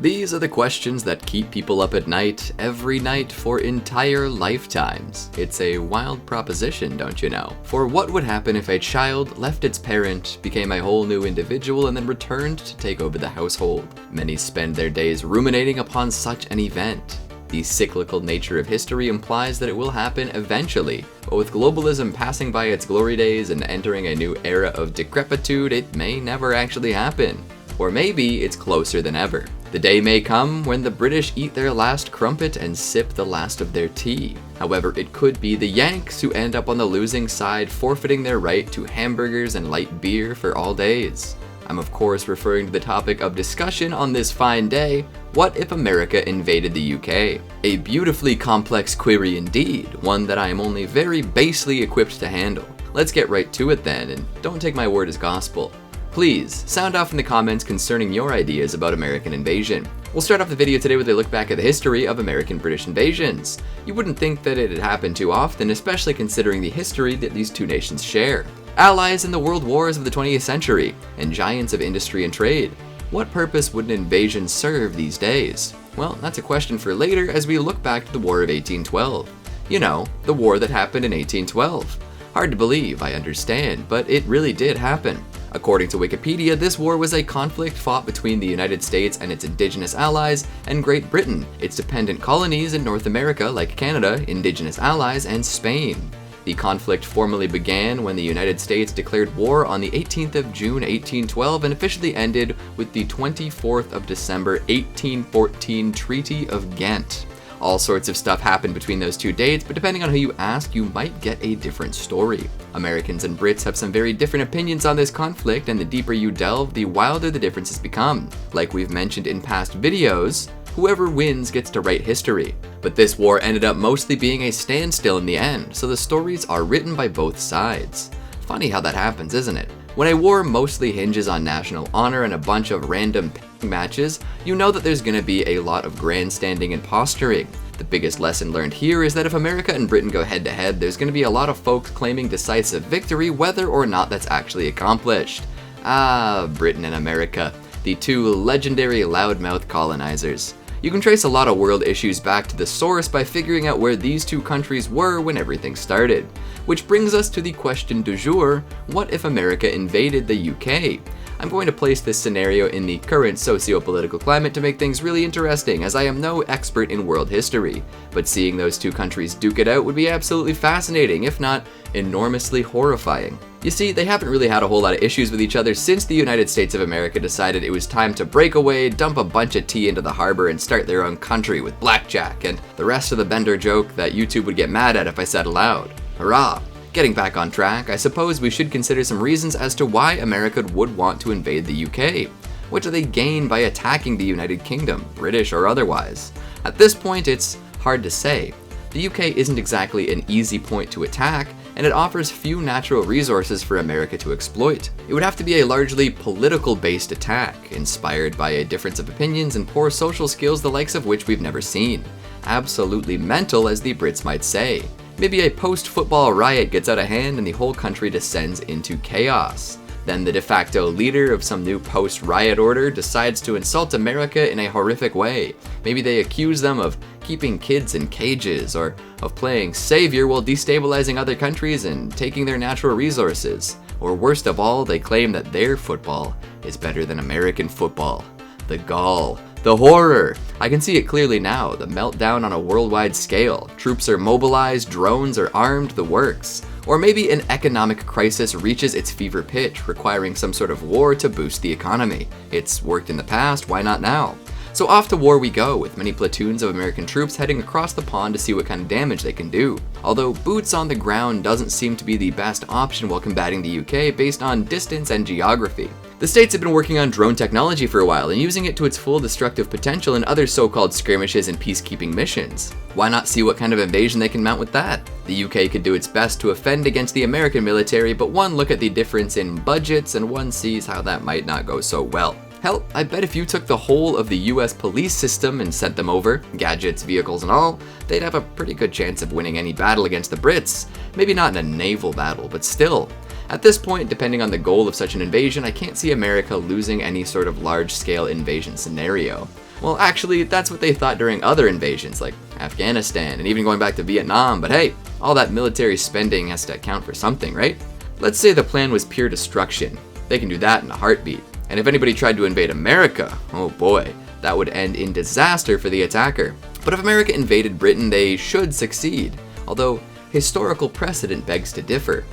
These are the questions that keep people up at night, every night for entire lifetimes. It's a wild proposition, don't you know? For what would happen if a child left its parent, became a whole new individual, and then returned to take over the household? Many spend their days ruminating upon such an event. The cyclical nature of history implies that it will happen eventually, but with globalism passing by its glory days and entering a new era of decrepitude, it may never actually happen. Or maybe it's closer than ever. The day may come when the British eat their last crumpet and sip the last of their tea. However, it could be the Yanks who end up on the losing side, forfeiting their right to hamburgers and light beer for all days. I'm of course referring to the topic of discussion on this fine day: what if America invaded the UK? A beautifully complex query indeed, one that I am only very basely equipped to handle. Let's get right to it then, and don't take my word as gospel. Please, sound off in the comments concerning your ideas about American invasion. We'll start off the video today with a look back at the history of American-British invasions. You wouldn't think that it had happened too often, especially considering the history that these two nations share. Allies in the world wars of the 20th century, and giants of industry and trade. What purpose would an invasion serve these days? Well, that's a question for later as we look back to the War of 1812. You know, the war that happened in 1812. Hard to believe, I understand, but it really did happen. According to Wikipedia, this war was a conflict fought between the United States and its indigenous allies, and Great Britain, its dependent colonies in North America like Canada, indigenous allies, and Spain. The conflict formally began when the United States declared war on the 18th of June 1812 and officially ended with the 24th of December 1814 Treaty of Ghent. All sorts of stuff happened between those two dates, but depending on who you ask, you might get a different story. Americans and Brits have some very different opinions on this conflict, and the deeper you delve, the wilder the differences become. Like we've mentioned in past videos, whoever wins gets to write history. But this war ended up mostly being a standstill in the end, so the stories are written by both sides. Funny how that happens, isn't it? When a war mostly hinges on national honor and a bunch of random matches, you know that there's gonna be a lot of grandstanding and posturing. The biggest lesson learned here is that if America and Britain go head to head, there's gonna be a lot of folks claiming decisive victory whether or not that's actually accomplished. Ah, Britain and America, the two legendary loudmouth colonizers. You can trace a lot of world issues back to the source by figuring out where these two countries were when everything started. Which brings us to the question du jour: what if America invaded the UK? I'm going to place this scenario in the current socio-political climate to make things really interesting, as I am no expert in world history. But seeing those two countries duke it out would be absolutely fascinating, if not enormously horrifying. You see, they haven't really had a whole lot of issues with each other since the United States of America decided it was time to break away, dump a bunch of tea into the harbor, and start their own country with blackjack, and the rest of the Bender joke that YouTube would get mad at if I said aloud. Hurrah! Getting back on track, I suppose we should consider some reasons as to why America would want to invade the UK. What do they gain by attacking the United Kingdom, British or otherwise? At this point, it's hard to say. The UK isn't exactly an easy point to attack, and it offers few natural resources for America to exploit. It would have to be a largely political-based attack, inspired by a difference of opinions and poor social skills the likes of which we've never seen. Absolutely mental, as the Brits might say. Maybe a post-football riot gets out of hand and the whole country descends into chaos. Then the de facto leader of some new post-riot order decides to insult America in a horrific way. Maybe they accuse them of keeping kids in cages, or of playing savior while destabilizing other countries and taking their natural resources. Or worst of all, they claim that their football is better than American football. The gall. The horror! I can see it clearly now, the meltdown on a worldwide scale. Troops are mobilized, drones are armed, the works. Or maybe an economic crisis reaches its fever pitch, requiring some sort of war to boost the economy. It's worked in the past, why not now? So off to war we go, with many platoons of American troops heading across the pond to see what kind of damage they can do. Although boots on the ground doesn't seem to be the best option while combating the UK based on distance and geography. The States have been working on drone technology for a while and using it to its full destructive potential in other so-called skirmishes and peacekeeping missions. Why not see what kind of invasion they can mount with that? The UK could do its best to offend against the American military, but one look at the difference in budgets and one sees how that might not go so well. Hell, I bet if you took the whole of the US police system and sent them over, gadgets, vehicles and all, they'd have a pretty good chance of winning any battle against the Brits. Maybe not in a naval battle, but still. At this point, depending on the goal of such an invasion, I can't see America losing any sort of large-scale invasion scenario. Well, actually, that's what they thought during other invasions, like Afghanistan, and even going back to Vietnam, but hey, all that military spending has to account for something, right? Let's say the plan was pure destruction. They can do that in a heartbeat. And if anybody tried to invade America, oh boy, that would end in disaster for the attacker. But if America invaded Britain, they should succeed, although historical precedent begs to differ.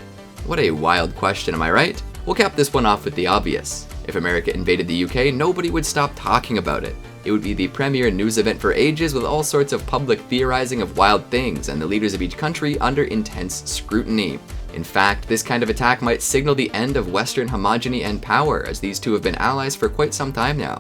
What a wild question, am I right? We'll cap this one off with the obvious. If America invaded the UK, nobody would stop talking about it. It would be the premier news event for ages, with all sorts of public theorizing of wild things and the leaders of each country under intense scrutiny. In fact, this kind of attack might signal the end of Western homogeny and power, as these two have been allies for quite some time now.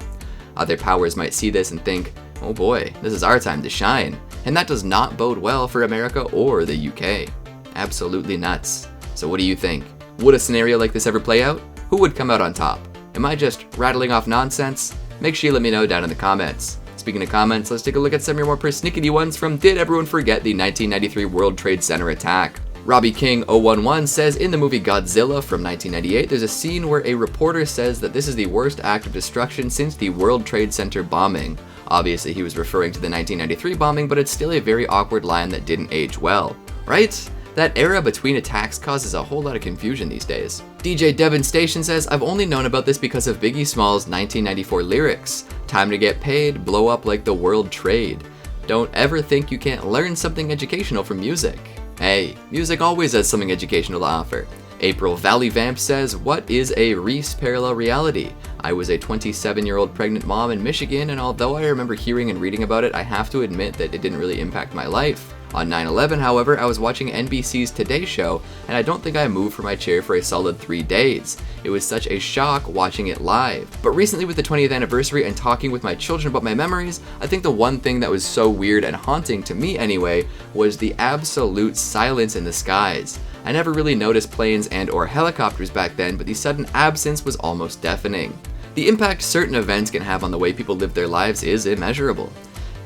Other powers might see this and think, oh boy, this is our time to shine. And that does not bode well for America or the UK. Absolutely nuts. So what do you think? Would a scenario like this ever play out? Who would come out on top? Am I just rattling off nonsense? Make sure you let me know down in the comments. Speaking of comments, let's take a look at some of your more persnickety ones from Did Everyone Forget the 1993 World Trade Center attack? Robbie King 011 says, in the movie Godzilla from 1998, there's a scene where a reporter says that this is the worst act of destruction since the World Trade Center bombing. Obviously he was referring to the 1993 bombing, but it's still a very awkward line that didn't age well, right? That era between attacks causes a whole lot of confusion these days. DJ Devin Station says, I've only known about this because of Biggie Small's 1994 lyrics. Time to get paid, blow up like the world trade. Don't ever think you can't learn something educational from music. Hey, music always has something educational to offer. April Valley Vamp says, what is a Reese parallel reality? I was a 27-year-old pregnant mom in Michigan, and although I remember hearing and reading about it, I have to admit that it didn't really impact my life. On 9/11, however, I was watching NBC's Today Show, and I don't think I moved from my chair for a solid 3 days. It was such a shock watching it live. But recently, with the 20th anniversary and talking with my children about my memories, I think the one thing that was so weird and haunting, to me anyway, was the absolute silence in the skies. I never really noticed planes and or helicopters back then, but the sudden absence was almost deafening. The impact certain events can have on the way people live their lives is immeasurable.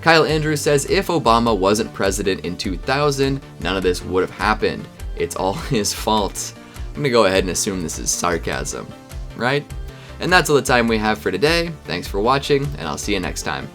Kyle Andrews says, if Obama wasn't president in 2000, none of this would have happened. It's all his fault. I'm gonna go ahead and assume this is sarcasm, right? And that's all the time we have for today. Thanks for watching, and I'll see you next time.